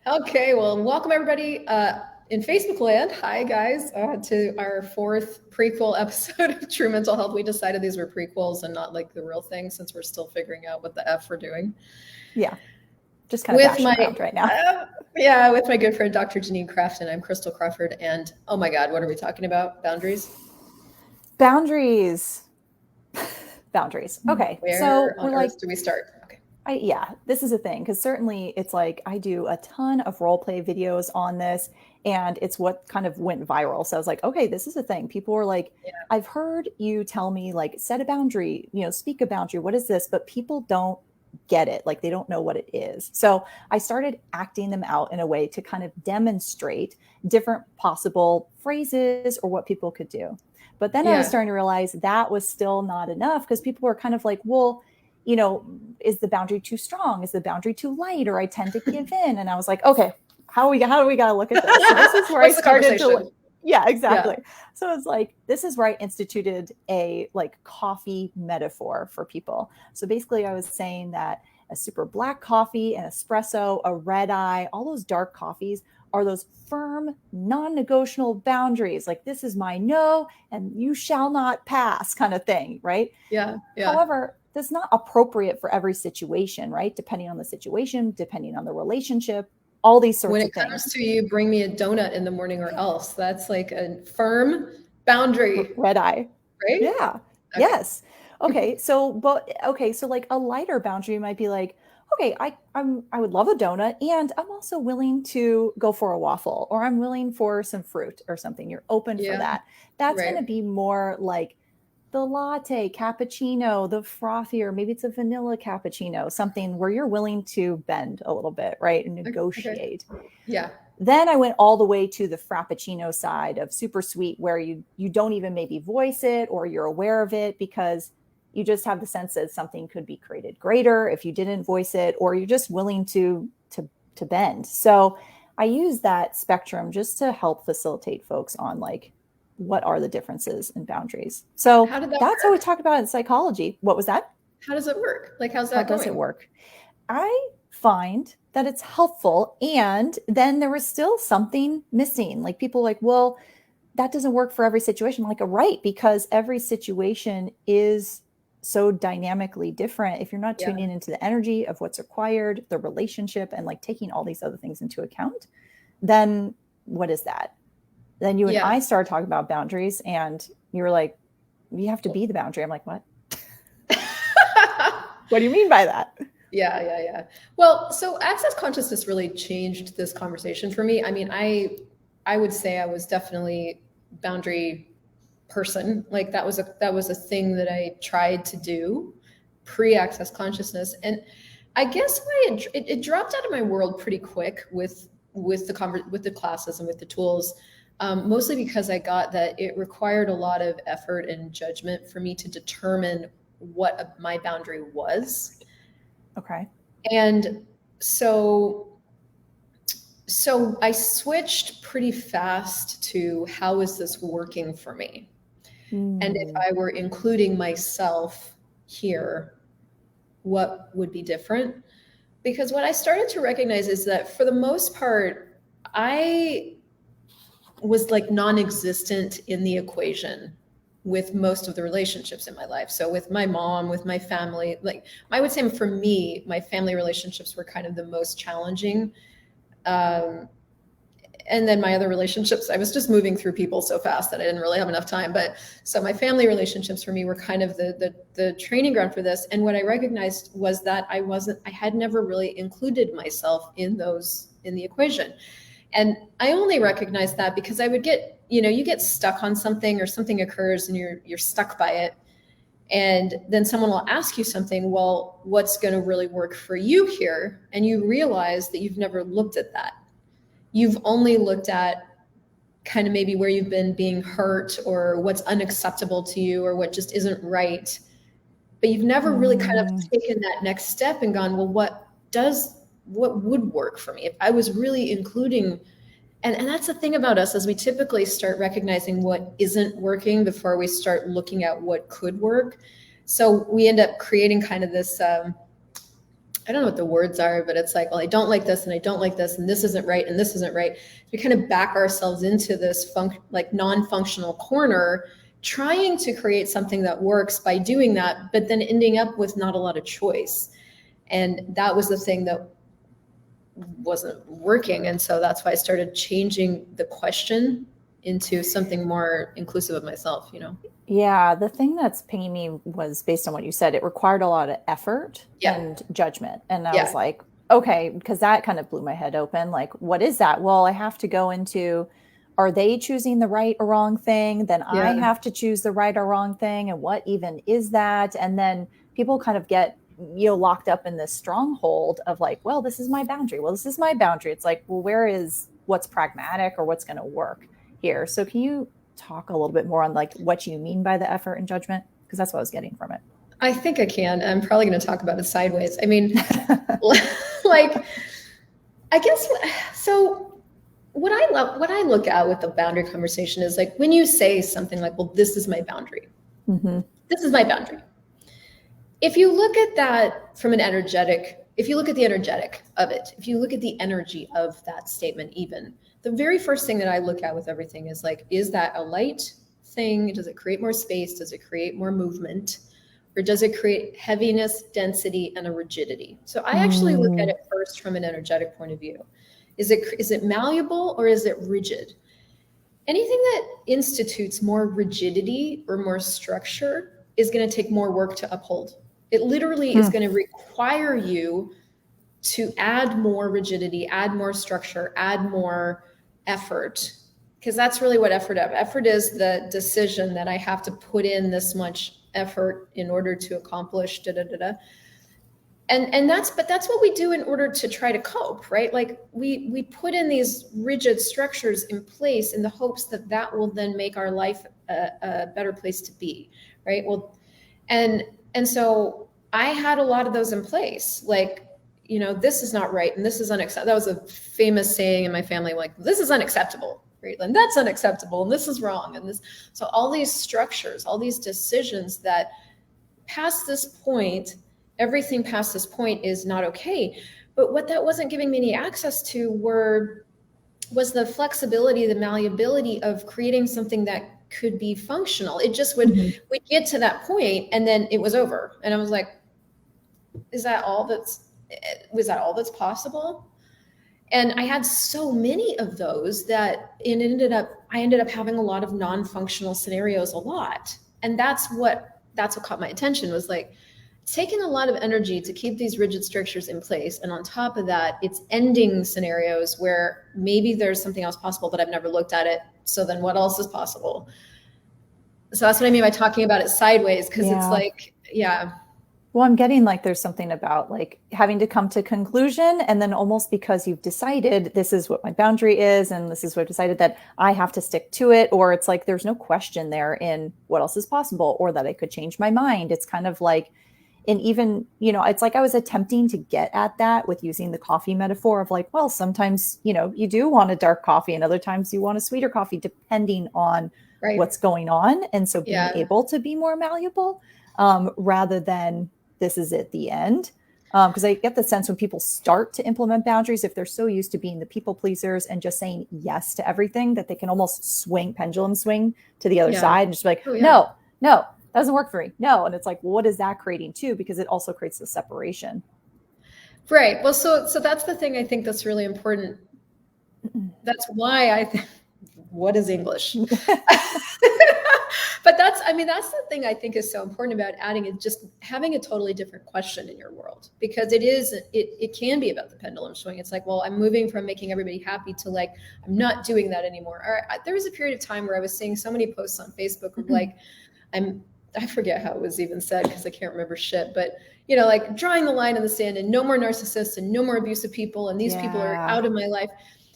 Okay, well, welcome everybody in Facebook land. Hi, guys, to our fourth prequel episode of True Mental Health. We decided these were prequels and not like the real thing since we're still figuring out what the F we're doing. Yeah, just kind of bashing around right now. Yeah, with my good friend Dr. Janine Crafton. I'm Crystal Crawford, and oh my God, what are we talking about? Boundaries? Boundaries. Okay, Where so on we're earth like, do we start? Okay. this is a thing because certainly it's like I do a ton of role play videos on this, and it's what kind of went viral. So I was like, okay, this is a thing. People were like, Yeah. I've heard you tell me like set a boundary, speak a boundary. What is this? But people don't get it. Like they don't know what it is. So I started acting them out in a way to kind of demonstrate different possible phrases or what people could do. But then I was starting to realize that was still not enough because people were kind of like, well, is the boundary too strong? Is the boundary too light? Or I tend to give in. And I was like, okay, how do we got to look at this? So this is where I started to, yeah, exactly. Yeah. So it's like, this is where I instituted a like coffee metaphor for people. So basically I was saying that a super black coffee, an espresso, a red eye, all those dark coffees are those firm, non-negotiable boundaries. Like this is my no and you shall not pass kind of thing, right? Yeah. However, that's not appropriate for every situation, right? Depending on the situation, depending on the relationship, all these sorts of things. When it comes to you bring me a donut in the morning or else, that's like a firm boundary. Red eye. Right? Yeah. Okay. Yes. Okay. So like a lighter boundary might be like, okay, I would love a donut and I'm also willing to go for a waffle or I'm willing for some fruit or something. You're open for that. That's going to be more like the latte, cappuccino, the frothier, maybe it's a vanilla cappuccino, something where you're willing to bend a little bit, right? And negotiate. Okay. Yeah. Then I went all the way to the frappuccino side of super sweet where you don't even maybe voice it or you're aware of it because you just have the sense that something could be created greater if you didn't voice it, or you're just willing to bend. So I use that spectrum just to help facilitate folks on like, what are the differences in boundaries? So that's how we talk about it in psychology. What was that? How does it work? Like, how's that going? How does it work? I find that it's helpful. And then there was still something missing. Like people like, well, that doesn't work for every situation. I'm like, right, because every situation is so dynamically different. If you're not tuning into the energy of what's required, the relationship, and like taking all these other things into account, then what is that? Then you and I started talking about boundaries and you were like, you have to be the boundary. I'm like, what? What do you mean by that? Yeah. Well, so access consciousness really changed this conversation for me. I mean, I would say I was definitely boundary person. Like that was a thing that I tried to do pre-access consciousness. And I guess it dropped out of my world pretty quick with the classes and with the tools. Mostly because I got that it required a lot of effort and judgment for me to determine what my boundary was. Okay. And so I switched pretty fast to how is this working for me? And if I were including myself here, what would be different? Because what I started to recognize is that for the most part, I was like non-existent in the equation with most of the relationships in my life. So with my mom, with my family, like I would say for me, my family relationships were kind of the most challenging. And then my other relationships, I was just moving through people so fast that I didn't really have enough time. But so my family relationships for me were kind of the training ground for this. And what I recognized was that I had never really included myself in the equation. And I only recognized that because I would get, you get stuck on something or something occurs and you're stuck by it. And then someone will ask you something, well, what's going to really work for you here? And you realize that you've never looked at that. You've only looked at kind of maybe where you've been being hurt or what's unacceptable to you or what just isn't right. But you've never really kind of taken that next step and gone, well, what would work for me if I was really including, and that's the thing about us, as we typically start recognizing what isn't working before we start looking at what could work. So we end up creating kind of this I don't know what the words are, but it's like, well, I don't like this and I don't like this and this isn't right and this isn't right. We kind of back ourselves into this like non-functional corner, trying to create something that works by doing that, but then ending up with not a lot of choice. And that was the thing that wasn't working. And so that's why I started changing the question into something more inclusive of myself, you know? Yeah, the thing that's pinging me was based on what you said. It required a lot of effort and judgment. And I was like, okay, because that kind of blew my head open. Like, what is that? Well, I have to go into, are they choosing the right or wrong thing? Then I have to choose the right or wrong thing. And what even is that? And then people kind of get, locked up in this stronghold of like, well, this is my boundary. Well, this is my boundary. It's like, well, where is what's pragmatic or what's going to work here? So can you talk a little bit more on like what you mean by the effort and judgment? Because that's what I was getting from it. I think I can. I'm probably going to talk about it sideways. I mean, like, I guess, so what I look at with the boundary conversation is like, when you say something like, well, this is my boundary. Mm-hmm. This is my boundary. If you look at that from if you look at the energetic of it, if you look at the energy of that statement, even the very first thing that I look at with everything is like, is that a light thing? Does it create more space? Does it create more movement? Or does it create heaviness, density, and a rigidity? So I actually look at it first from an energetic point of view. Is it malleable or is it rigid? Anything that institutes more rigidity or more structure is going to take more work to uphold. It literally is going to require you to add more rigidity, add more structure, add more effort, because that's really what effort is. Effort is the decision that I have to put in this much effort in order to accomplish And that's what we do in order to try to cope, right? Like we put in these rigid structures in place in the hopes that that will then make our life a better place to be, right? Well, and so I had a lot of those in place, like, this is not right and this is unacceptable. That was a famous saying in my family, like, this is unacceptable, right? And that's unacceptable and this is wrong. And this, so all these structures, all these decisions that past this point, everything past this point is not okay. But what that wasn't giving me any access to was the flexibility, the malleability of creating something that could be functional. It just would get to that point and then it was over. And I was like, was that all that's possible? And I had so many of those that I ended up having a lot of non-functional scenarios a lot. And that's what caught my attention, was like, it's taking a lot of energy to keep these rigid structures in place. And on top of that, it's ending scenarios where maybe there's something else possible, but I've never looked at it. So then what else is possible? So that's what I mean by talking about it sideways, because it's like, Well, I'm getting like there's something about like having to come to conclusion, and then almost because you've decided this is what my boundary is and this is what I've decided, that I have to stick to it, or it's like there's no question there in what else is possible, or that I could change my mind. It's kind of like, and even, it's like I was attempting to get at that with using the coffee metaphor of like, well, sometimes, you do want a dark coffee and other times you want a sweeter coffee, depending on what's going on. And so being able to be more malleable rather than this is at the end. Because I get the sense when people start to implement boundaries, if they're so used to being the people pleasers and just saying yes to everything, that they can almost pendulum swing to the other side and just be like, no, doesn't work for me. No. And it's like, well, what is that creating too? Because it also creates the separation. Right. Well, so that's the thing I think that's really important. That's why I think, what is English? But that's the thing I think is so important about adding it, just having a totally different question in your world, because it can be about the pendulum swing. It's like, well, I'm moving from making everybody happy to like, I'm not doing that anymore. Or there was a period of time where I was seeing so many posts on Facebook of like, I forget how it was even said because I can't remember shit, but like drawing the line in the sand and no more narcissists and no more abusive people. And these people are out of my life.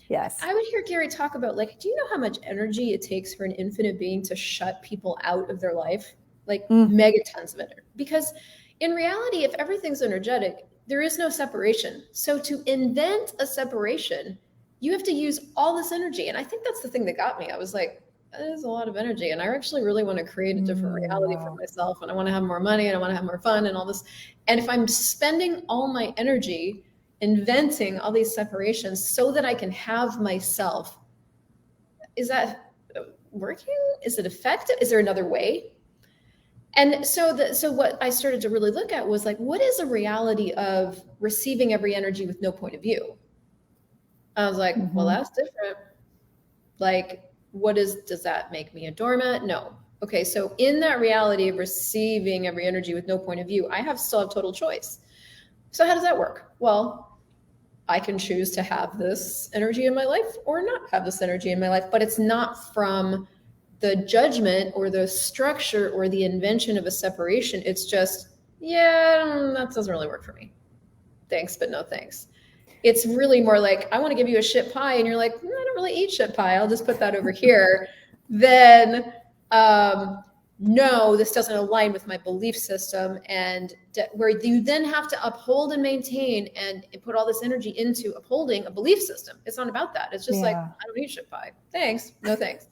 Yes. I would hear Gary talk about like, do you know how much energy it takes for an infinite being to shut people out of their life? Like megatons of energy. Because in reality, if everything's energetic, there is no separation. So to invent a separation, you have to use all this energy. And I think that's the thing that got me. I was like, that is a lot of energy. And I actually really want to create a different reality for Wow. myself. And I want to have more money and I want to have more fun and all this. And if I'm spending all my energy inventing all these separations so that I can have myself, is that working? Is it effective? Is there another way? And so what I started to really look at was like, what is a reality of receiving every energy with no point of view? I was like, well, that's different. Like, does that make me a doormat? No. Okay, so in that reality of receiving every energy with no point of view, I still have total choice. So how does that work? Well, I can choose to have this energy in my life or not have this energy in my life, but it's not from the judgment or the structure or the invention of a separation. It's just, yeah, that doesn't really work for me. Thanks, but no thanks. It's really more like, I want to give you a shit pie, and you're like, I don't really eat shit pie. I'll just put that over here. Then, no, this doesn't align with my belief system, and where you then have to uphold and maintain and put all this energy into upholding a belief system. It's not about that. It's just like, I don't eat shit pie. Thanks, no thanks.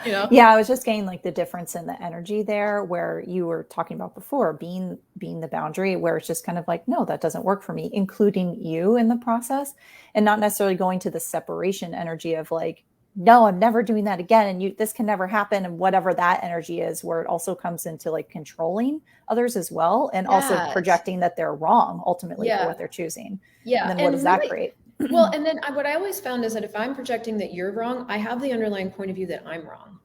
You know? Yeah, I was just getting like the difference in the energy there, where you were talking about before, being the boundary, where it's just kind of like, no, that doesn't work for me, including you in the process, and not necessarily going to the separation energy of like, no, I'm never doing that again, and this can never happen, and whatever that energy is, where it also comes into like controlling others as well, and also Yes. projecting that they're wrong ultimately for what they're choosing. Yeah. And then what does that create? Well, and then what I always found is that if I'm projecting that you're wrong, I have the underlying point of view that I'm wrong.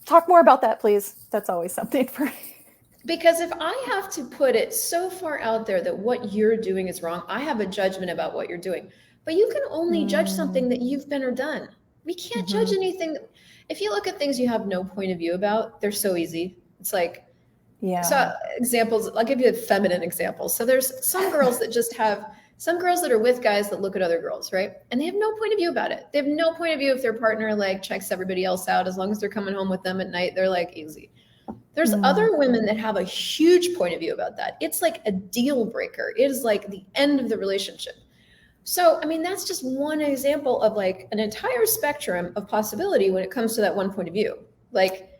Talk more about that, please. That's always something for me. Because if I have to put it so far out there that what you're doing is wrong, I have a judgment about what you're doing. But you can only judge something that you've been or done. We can't judge anything. If you look at things you have no point of view about, they're so easy. It's like, so examples, I'll give you a feminine example. So there's some girls that just have, some girls that are with guys that look at other girls, right? And they have no point of view about it. They have no point of view if their partner like checks everybody else out. As long as they're coming home with them at night, they're like easy. There's other women that have a huge point of view about that. It's like a deal breaker. It is like the end of the relationship. So, I mean, that's just one example of like an entire spectrum of possibility when it comes to that one point of view. Like,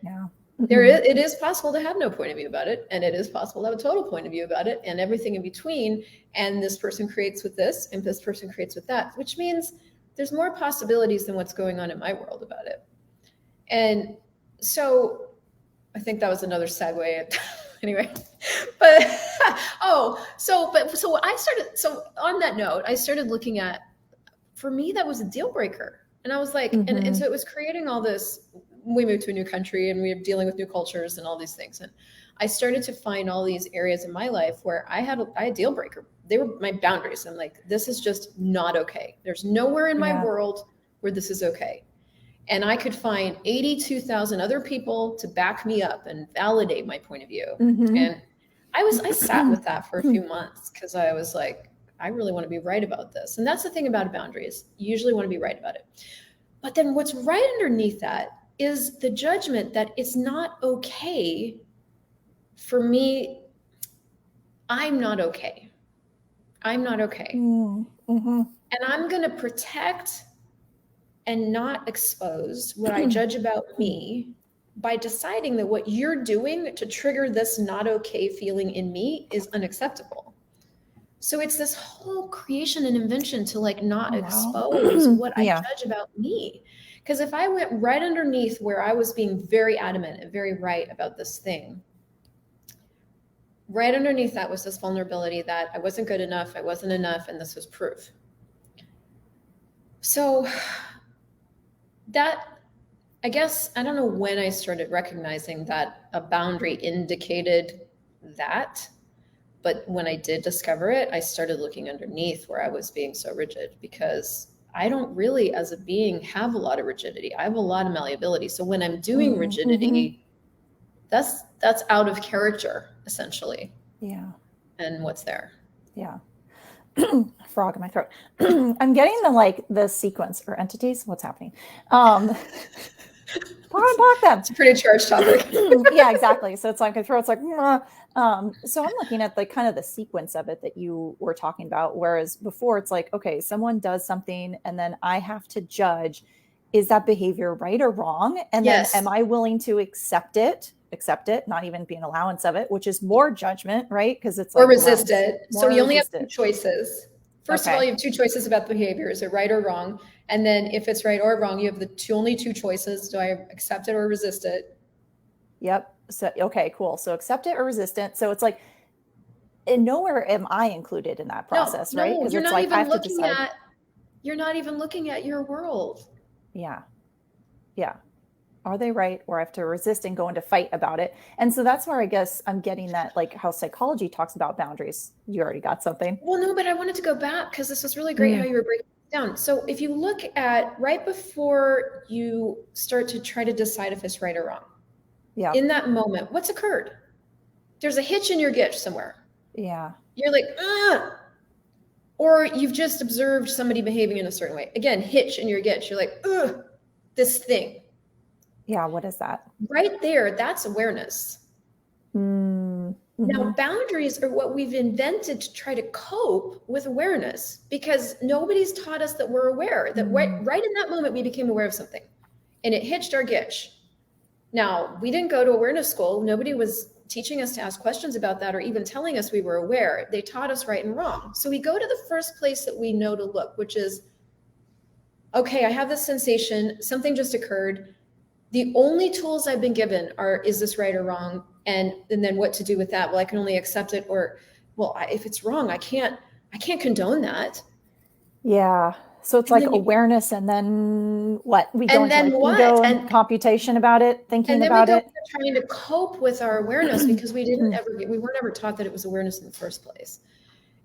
it is possible to have no point of view about it, and it is possible to have a total point of view about it, and everything in between. And this person creates with this, and this person creates with that, which means there's more possibilities than what's going on in my world about it. And so I think that was another segue. Anyway, but so on that note, I started looking at, for me, that was a deal breaker. And I was like, and so it was creating all this. We moved to a new country and we were dealing with new cultures and all these things. And I started to find all these areas in my life where I had a deal breaker. They were my boundaries. I'm like, this is just not okay. There's nowhere in my world where this is okay. And I could find 82,000 other people to back me up and validate my point of view. And I sat with that for a few months because I was like, I really want to be right about this. And that's the thing about a boundary, is you usually want to be right about it. But then what's right underneath that is the judgment that it's not okay for me. I'm not okay. I'm not okay. And I'm going to protect and not expose what I judge about me by deciding that what you're doing to trigger this not okay feeling in me is unacceptable. So it's this whole creation and invention to like not expose what I judge about me. Because if I went right underneath where I was being very adamant and very right about this thing, right underneath that was this vulnerability that I wasn't good enough, I wasn't enough, and this was proof. So that, I guess, I don't know when I started recognizing that a boundary indicated that, but when I did discover it, I started looking underneath where I was being so rigid, because I don't really, as a being, have a lot of rigidity. I have a lot of malleability. So when I'm doing rigidity, that's out of character, essentially. Yeah. And what's there? Yeah. Frog in my throat. I'm getting the sequence or entities. What's happening? Block them. It's a pretty charged topic. Yeah, exactly. So it's like my throat's like, so I'm looking at kind of the sequence of it that you were talking about. Whereas before it's like, okay, someone does something and then I have to judge is that behavior right or wrong? And then Yes. am I willing to accept it, not even be an allowance of it, which is more judgment, right? Because it's Or like resist allowance, it. So more you only have resist two it. choices. First of all, Okay. you have two choices about the behavior. Is it right or wrong? And then if it's right or wrong, you have only two choices. Do I accept it or resist it? Yep. So, okay, cool. So accept it or resist it. So it's like, and nowhere am I included in that No, process, right? no, Because it's like, I have to decide. you're not even looking at your world. Yeah. Yeah. Are they right? Or I have to resist and go into fight about it. And so that's where I guess I'm getting that, like how psychology talks about boundaries. You already got something. Well, no, but I wanted to go back because this was really great how Mm. you were breaking it down. So if you look at right before you start to try to decide if it's right or wrong, Yeah. in that moment, what's occurred? There's a hitch in your gitch somewhere. Yeah. You're like, ugh. Or you've just observed somebody behaving in a certain way. Again, hitch in your gitch. You're like, ugh, this thing. Yeah. What is that? Right there, that's awareness. Mm. Now, Mm-hmm. boundaries are what we've invented to try to cope with awareness because nobody's taught us that we're aware, that right in that moment, we became aware of something and it hitched our gitch. Now, we didn't go to awareness school. Nobody was teaching us to ask questions about that or even telling us we were aware. They taught us right and wrong. So we go to the first place that we know to look, which is, okay, I have this sensation, something just occurred. The only tools I've been given are, is this right or wrong? And then what to do with that? Well, I can only accept it, or, well, if it's wrong, I can't condone that. Yeah. So it's And like then awareness, and then what? We go and into then like what? ego and computation about it, thinking And then we about go it. into trying to cope with our awareness because we weren't ever taught that it was awareness in the first place.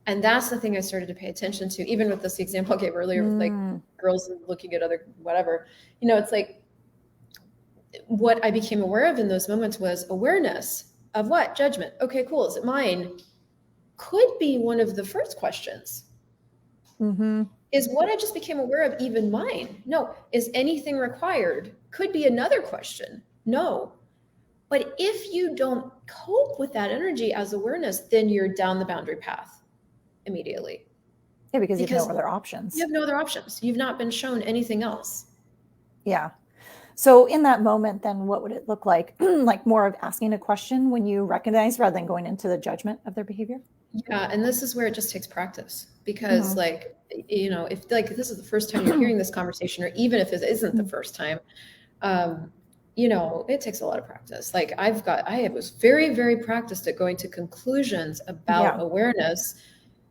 And that's the thing I started to pay attention to, even with this example I gave earlier, with like girls looking at other whatever. It's like what I became aware of in those moments was awareness of what? Judgment. Okay, cool. Is it mine? Could be one of the first questions. Mm-hmm. Is what I just became aware of even mine? No. Is anything required? Could be another question. No. But if you don't cope with that energy as awareness, then you're down the boundary path immediately. Yeah, because you have no other options. You have no other options. You've not been shown anything else. Yeah. So in that moment, then what would it look like? Like more of asking a question when you recognize rather than going into the judgment of their behavior? Yeah. And this is where it just takes practice because if like this is the first time you're hearing this conversation, or even if it isn't the first time, it takes a lot of practice. Like I was very, very practiced at going to conclusions about awareness.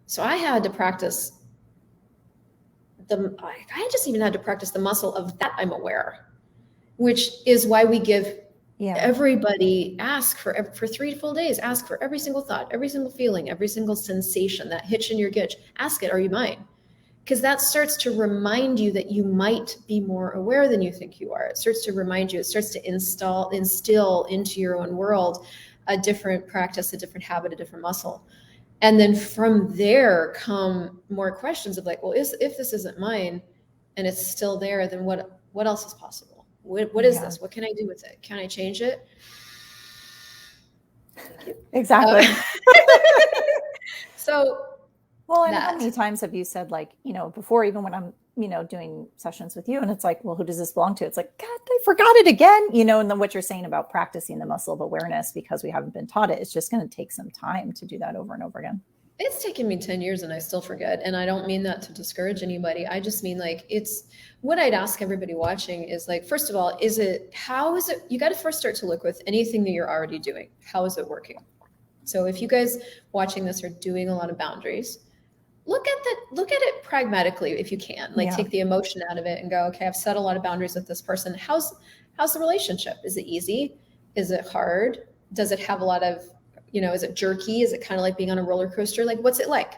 So I had to practice I just even had to practice the muscle of that I'm aware, which is why we give everybody ask for 3 full days, ask for every single thought, every single feeling, every single sensation, that hitch in your gitch, ask it, are you mine? Because that starts to remind you that you might be more aware than you think you are. It starts to remind you, it starts to instill into your own world a different practice, a different habit, a different muscle. And then from there come more questions of like, well, if this isn't mine and it's still there, then what else is possible? What is this? What can I do with it? Can I change it? Thank you. Exactly. So, well, and how many times have you said, like, before, even when I'm, doing sessions with you, and it's like, well, who does this belong to? It's like, God, I forgot it again, and then what you're saying about practicing the muscle of awareness because we haven't been taught it, it's just going to take some time to do that over and over again. It's taken me 10 years and I still forget. And I don't mean that to discourage anybody. I just mean like, it's what I'd ask everybody watching is like, first of all, how is it, you got to first start to look with anything that you're already doing. How is it working? So if you guys watching this are doing a lot of boundaries, look at it pragmatically if you can, take the emotion out of it and go, okay, I've set a lot of boundaries with this person. How's the relationship? Is it easy? Is it hard? Does it have a lot of, is it jerky? Is it kind of like being on a roller coaster? Like, what's it like?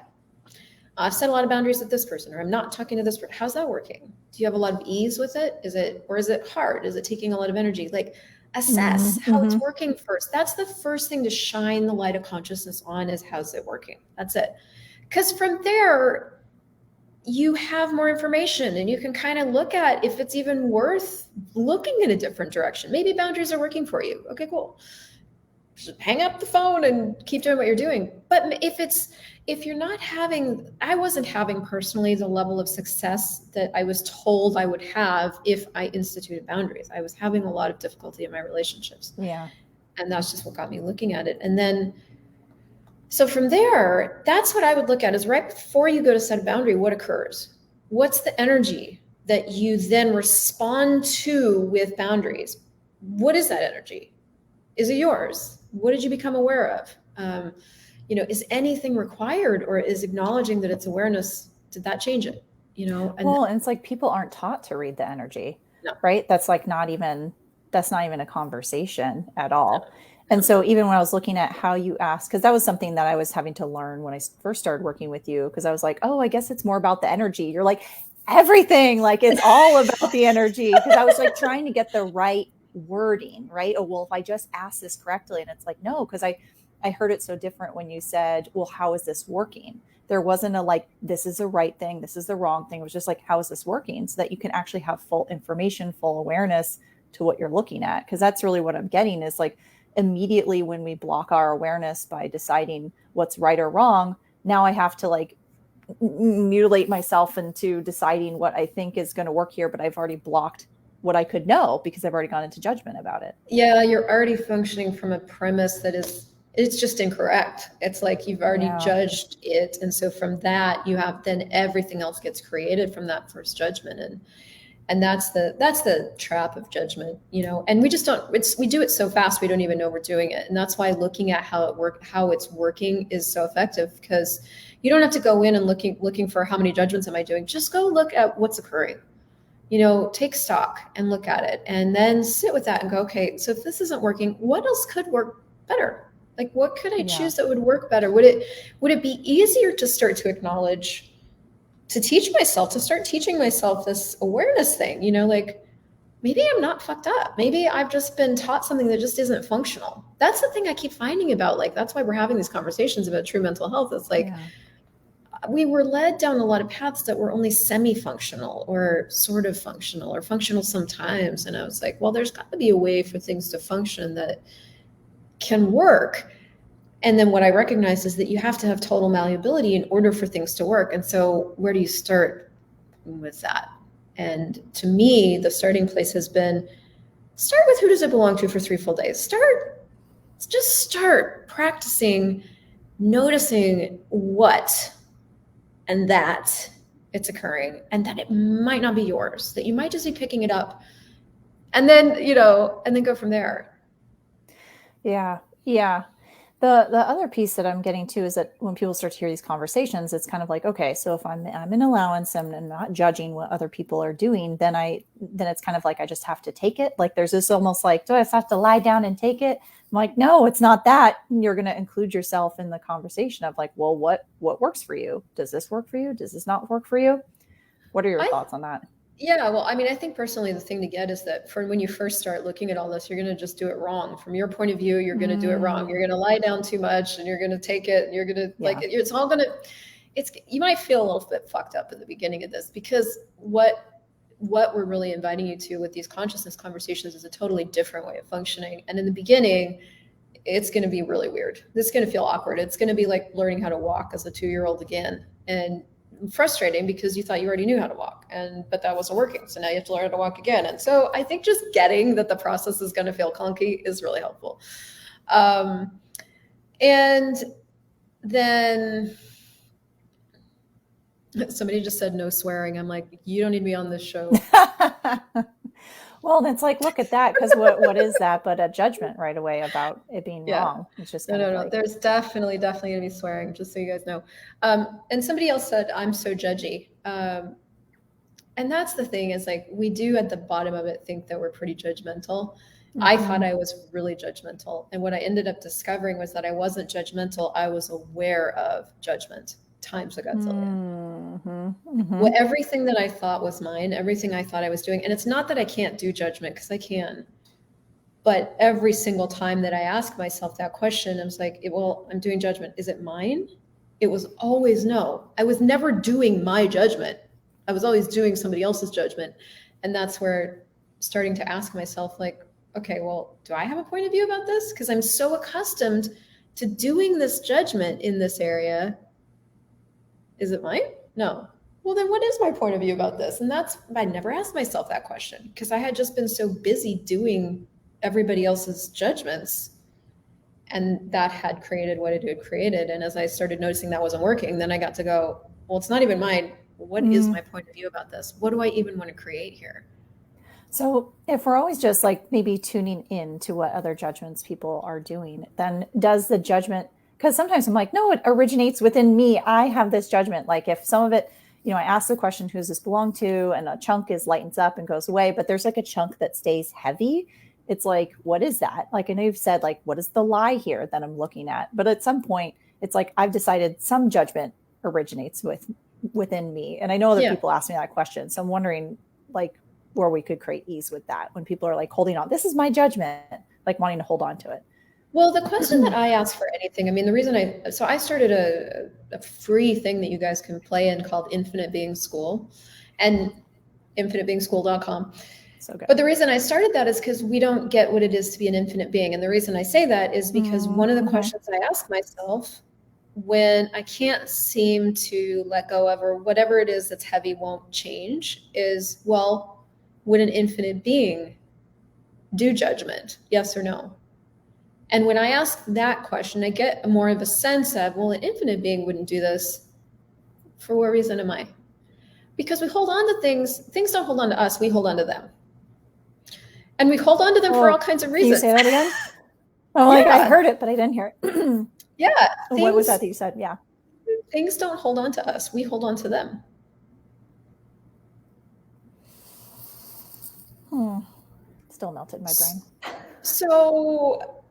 I've set a lot of boundaries with this person, or I'm not talking to this person. How's that working? Do you have a lot of ease with it? Is it hard? Is it taking a lot of energy? Like, assess how it's working first. That's the first thing to shine the light of consciousness on, is how's it working? That's it. Because from there, you have more information and you can kind of look at if it's even worth looking in a different direction. Maybe boundaries are working for you. Okay, cool. just hang up the phone and keep doing what you're doing. But if you're not having, I wasn't having personally the level of success that I was told I would have if I instituted boundaries. I was having a lot of difficulty in my relationships. Yeah. And that's just what got me looking at it. And then, so from there, that's what I would look at is right before you go to set a boundary, what occurs? What's the energy that you then respond to with boundaries? What is that energy? Is it yours? What did you become aware of? Is anything required, or is acknowledging that it's awareness, did that change it? And it's like people aren't taught to read the energy, No. right? That's not even a conversation at all. And so even when I was looking at how you ask, because that was something that I was having to learn when I first started working with you, because I was like, oh, I guess it's more about the energy. You're like, everything, like it's all about the energy. Because I was like trying to get the right wording, right? Oh, well, if I just ask this correctly, and it's like, no, because I heard it so different when you said, well, how is this working? There wasn't a like, this is the right thing, this is the wrong thing. It was just like, how is this working? So that you can actually have full information, full awareness to what you're looking at. Because that's really what I'm getting is like, immediately when we block our awareness by deciding what's right or wrong, now I have to like mutilate myself into deciding what I think is going to work here, but I've already blocked what I could know because I've already gone into judgment about it. Yeah, you're already functioning from a premise that it's just incorrect. It's like you've already judged it. And so from that, you have then everything else gets created from that first judgment. And that's the trap of judgment, and we just we do it so fast, we don't even know we're doing it. And that's why looking at how it's working is so effective, because you don't have to go in and looking for how many judgments am I doing. Just go look at what's occurring, take stock and look at it, and then sit with that and go, okay, so if this isn't working, what else could work better? Like, what could I choose that would work better? Would it be easier to start to acknowledge, to start teaching myself this awareness thing, like maybe I'm not fucked up. Maybe I've just been taught something that just isn't functional. That's the thing I keep finding about, like, that's why we're having these conversations about true mental health. It's like, we were led down a lot of paths that were only semi-functional or sort of functional or functional sometimes. And I was like, well, there's got to be a way for things to function that can work. And then what I recognize is that you have to have total malleability in order for things to work. And so where do you start with that? And to me, the starting place has been, start with who does it belong to for 3 full days. Start practicing noticing what and that it's occurring, and that it might not be yours, that you might just be picking it up, and then, and then go from there. Yeah. The other piece that I'm getting to is that when people start to hear these conversations, it's kind of like, okay, so if I'm in allowance and not judging what other people are doing, then it's kind of like I just have to take it. Like there's this almost like, do I have to lie down and take it? I'm like, no, it's not that. You're going to include yourself in the conversation of like, well, what works for you? Does this work for you? Does this not work for you? What are your thoughts on that? Yeah, well, I mean, I think personally, the thing to get is that for when you first start looking at all this, you're going to just do it wrong. From your point of view, you're going to do it wrong. You're going to lie down too much, and you're going to take it. And you're going to it's all going to, you might feel a little bit fucked up at the beginning of this, because what we're really inviting you to with these consciousness conversations is a totally different way of functioning. And in the beginning, it's going to be really weird. This is going to feel awkward. It's going to be like learning how to walk as a 2-year-old again. And frustrating because you thought you already knew how to walk, but that wasn't working. So now you have to learn how to walk again. And so I think just getting that the process is going to feel clunky is really helpful. And then somebody just said no swearing. I'm like, you don't need me on this show. Well, it's like, look at that, because what is that but a judgment right away about it being wrong? It's just no. There's definitely going to be swearing, just so you guys know. And somebody else said, I'm so judgy. And that's the thing, is like, we do at the bottom of it think that we're pretty judgmental. Mm-hmm. I thought I was really judgmental. And what I ended up discovering was that I wasn't judgmental. I was aware of judgment times a gazillion. Well, everything that I thought was mine, everything I thought I was doing. And it's not that I can't do judgment, because I can. But every single time that I ask myself that question, I was like, well, I'm doing judgment. Is it mine? It was always no. I was never doing my judgment. I was always doing somebody else's judgment. And that's where starting to ask myself, like, okay, well, do I have a point of view about this? Because I'm so accustomed to doing this judgment in this area. Is it mine? No. Well, then what is my point of view about this? And I never asked myself that question because I had just been so busy doing everybody else's judgments. And that had created what it had created. And as I started noticing that wasn't working, then I got to go, well, it's not even mine. What is my point of view about this? What do I even want to create here? So if we're always just like maybe tuning in to what other judgments people are doing, then does the judgment, because sometimes I'm like, no, it originates within me. I have this judgment. Like if some of it, I ask the question, who does this belong to? And a chunk lightens up and goes away, but there's like a chunk that stays heavy. It's like, what is that? Like, I know you've said like, what is the lie here that I'm looking at? But at some point it's like, I've decided some judgment originates within me. And I know other people ask me that question. So I'm wondering like where we could create ease with that when people are like holding on, this is my judgment, like wanting to hold on to it. Well, the question that I ask for anything, I mean, the reason I started a free thing that you guys can play in called Infinite Being School and infinitebeing.school.com. So good. But the reason I started that is because we don't get what it is to be an infinite being. And the reason I say that is because one of the questions I ask myself when I can't seem to let go of, or whatever it is that's heavy won't change, is, well, would an infinite being do judgment? Yes or no? And when I ask that question, I get more of a sense of, well, an infinite being wouldn't do this. For what reason am I? Because we hold on to things. Things don't hold on to us. We hold on to them. And we hold on to them for all kinds of reasons. Can you say that again? Oh, I heard it, but I didn't hear it. Yeah. What was that you said? Yeah. Things don't hold on to us. We hold on to them. Still melted my brain. So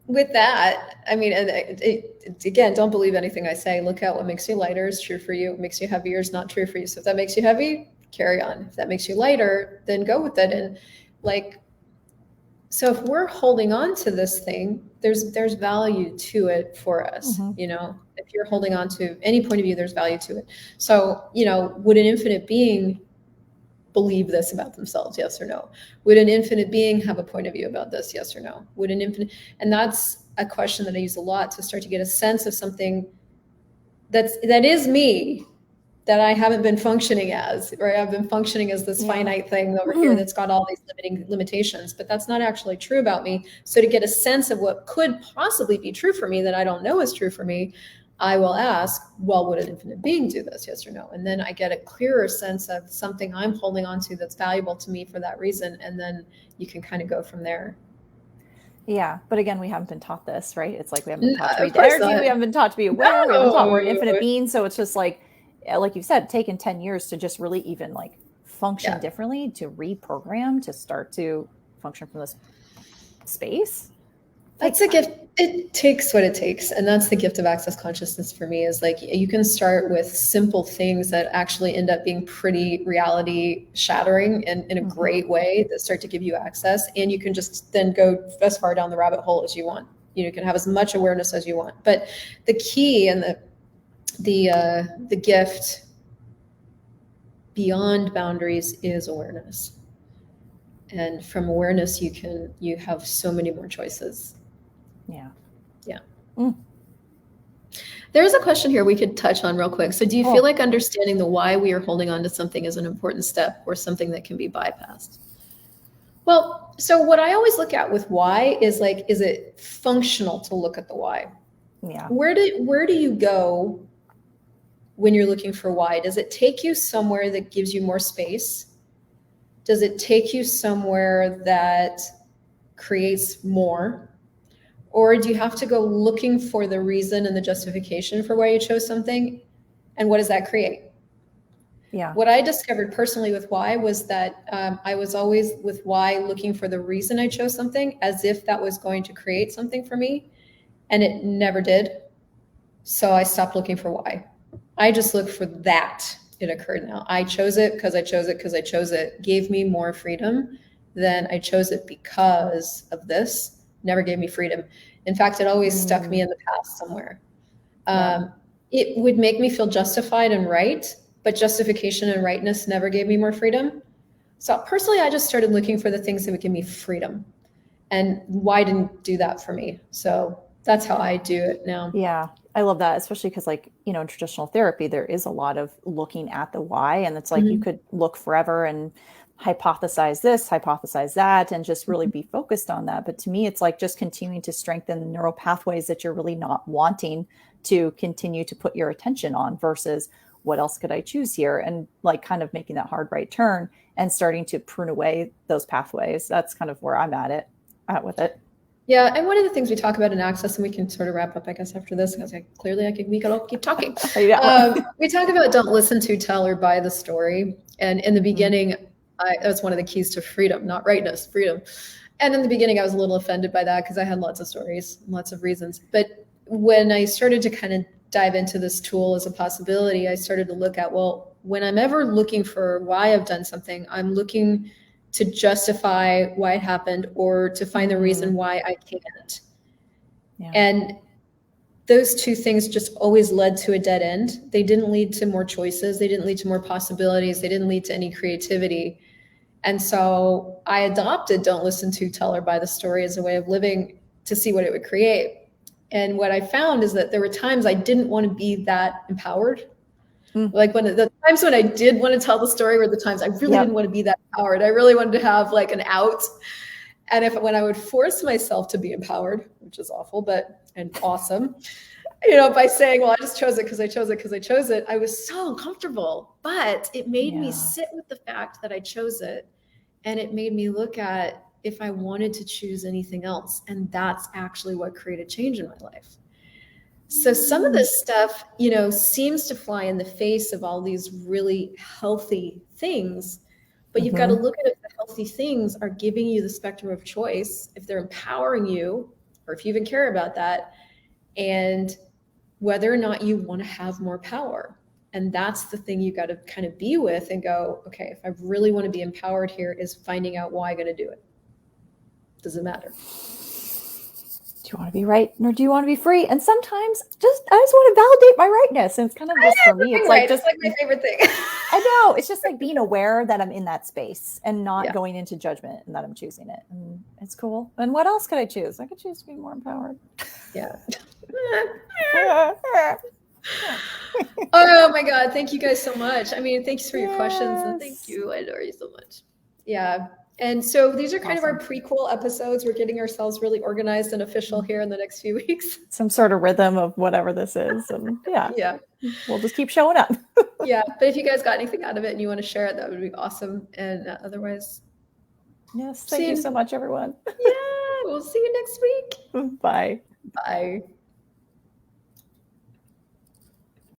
with that, I mean, again, don't believe anything I say. Look at what makes you lighter is true for you. What makes you heavier is not true for you. So if that makes you heavy, carry on. If that makes you lighter, then go with it. And like, so if we're holding on to this thing, there's value to it for us. If you're holding on to any point of view, there's value to it. So, would an infinite being believe this about themselves? Yes or no? Would an infinite being have a point of view about this? Yes or no? And that's a question that I use a lot to start to get a sense of something that is me, that I haven't been functioning as, right? I've been functioning as this finite thing over here that's got all these limitations, but that's not actually true about me. So to get a sense of what could possibly be true for me that I don't know is true for me, I will ask, well, would an infinite being do this? Yes or no? And then I get a clearer sense of something I'm holding on to that's valuable to me for that reason. And then you can kind of go from there. Yeah. But again, we haven't been taught this, right? It's like we haven't been taught to read energy. We haven't been taught to be aware. We haven't taught we're infinite beings. So it's just like you said, taken 10 years to just really even like function differently, to reprogram, to start to function from this space. That's a gift. It takes what it takes. And that's the gift of access consciousness for me, is like, you can start with simple things that actually end up being pretty reality shattering and in a great way, that start to give you access. And you can just then go as far down the rabbit hole as you want. You can have as much awareness as you want. But the key and the gift beyond boundaries is awareness. And from awareness, you have so many more choices. Yeah. There's a question here we could touch on real quick. So do you feel like understanding the why we are holding on to something is an important step, or something that can be bypassed? Well, so what I always look at with why is like, is it functional to look at the why? Yeah. Where do you go when you're looking for why? Does it take you somewhere that gives you more space? Does it take you somewhere that creates more? Or do you have to go looking for the reason and the justification for why you chose something? And what does that create? Yeah. What I discovered personally with why was that I was always with why looking for the reason I chose something, as if that was going to create something for me. And it never did. So I stopped looking for why. I just looked for that. It occurred now. I chose it because I chose it because I chose it. Gave me more freedom than I chose it because of this. Never gave me freedom. In fact, it always stuck me in the past somewhere. It would make me feel justified and right, but justification and rightness never gave me more freedom. So personally, I just started looking for the things that would give me freedom. And why didn't do that for me? So that's how I do it now. Yeah, I love that, especially because, like, in traditional therapy, there is a lot of looking at the why. And it's like you Mhm. could look forever and hypothesize this, hypothesize that, and just really be focused on that. But to me, it's like just continuing to strengthen the neural pathways that you're really not wanting to continue to put your attention on versus what else could I choose here? And like kind of making that hard right turn and starting to prune away those pathways. That's kind of where I'm at with it. Yeah, and one of the things we talk about in Access, and we can sort of wrap up, I guess, after this, because we could all keep talking. Yeah. We talk about don't listen to, tell, or buy the story. And in the Mhm. beginning, that's one of the keys to freedom, not rightness, freedom. And in the beginning, I was a little offended by that because I had lots of stories, lots of reasons. But when I started to kind of dive into this tool as a possibility, I started to look at, well, when I'm ever looking for why I've done something, I'm looking to justify why it happened or to find the reason Mhm. why I can't. Yeah. And those two things just always led to a dead end. They didn't lead to more choices. They didn't lead to more possibilities. They didn't lead to any creativity. And so I adopted don't listen to, tell, or buy the story as a way of living to see what it would create. And what I found is that there were times I didn't want to be that empowered. Mm. Like when the times when I did want to tell the story were the times I really didn't Yep. want to be that empowered. I really wanted to have like an out. And when I would force myself to be empowered, which is awful, and awesome, by saying, well, I just chose it because I chose it because I chose it, I was so uncomfortable. But it made me Yeah. sit with the fact that I chose it. And it made me look at if I wanted to choose anything else. And that's actually what created change in my life. So some of Mm. this stuff, seems to fly in the face of all these really healthy things, but you've got to Mhm. look at if the healthy things are giving you the spectrum of choice, if they're empowering you, or if you even care about that, and whether or not you want to have more power. And that's the thing you got to kind of be with and go, okay, if I really want to be empowered here, is finding out why I'm going to do it. Does it matter? Do you want to be right or do you want to be free? And sometimes I just want to validate my rightness. And it's kind of just for me, it's like Right. just It's like my favorite thing. I know. It's just like being aware that I'm in that space and not Yeah. going into judgment and that I'm choosing it. And it's cool. And what else could I choose? I could choose to be more empowered. Yeah. Yes. Oh my God. Thank you guys so much. I mean, thanks for your questions and thank you. I adore you so much. Yeah. And so these are kind of our prequel episodes. We're getting ourselves really organized and official here in the next few weeks. Some sort of rhythm of whatever this is. And Yeah. We'll just keep showing up. Yeah. But if you guys got anything out of it and you want to share it, that would be awesome. And otherwise, Yes. Thank you so much, everyone. yeah, we'll see you next week. Bye. Bye.